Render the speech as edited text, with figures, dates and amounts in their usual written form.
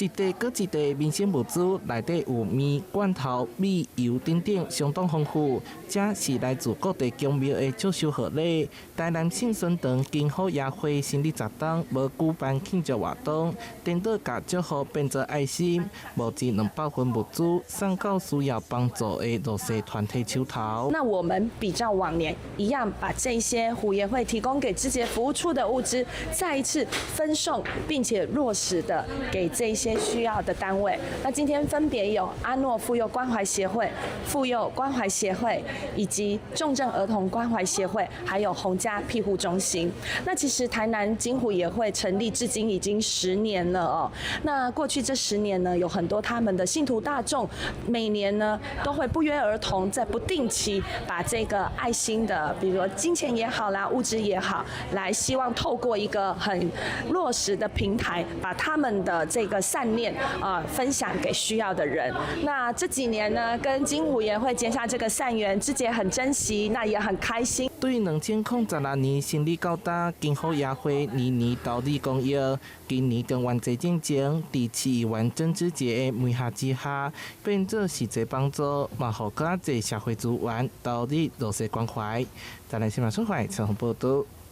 一地搁一地民生物資，內底有麵、罐頭、米、油等等，相當豐富。這是來自各地宮廟的祝壽賀禮。台南聖順堂金虎爺會成立10檔，無舉辦慶祝活動，顛倒把祝福變做愛心，募集200份物資，送到需要幫助的弱勢團體手頭。那我們比照往年一樣，把這些虎爺會提供給志傑服務處的物資，再一次分送，並且落實的給這些需要的單位。那今天分別有阿諾婦幼關懷協會、婦幼關懷協會，以及重症兒童關懷協會，還有洪家庇護中心。那其實台南金虎爺會成立至今已經10年了哦。那過去這10年呢，有很多他們的信徒大眾，每年呢都會不約而同，在不定期把這個愛心的，比如說金錢也好啦，物質也好，來希望透過一個很落實的平台，把他們的這個善念分享給需要的人。那這幾年呢，跟金虎爺會結下這個善緣，志傑很珍惜，那也很開心。對2012年成立到今，金虎爺會年年投入公益。今年中元節前，在市議員曾志傑的媒合之下，變做實際幫助，嘛互更多社會資源投入弱勢關懷。台南新聞總台陳鴻報道。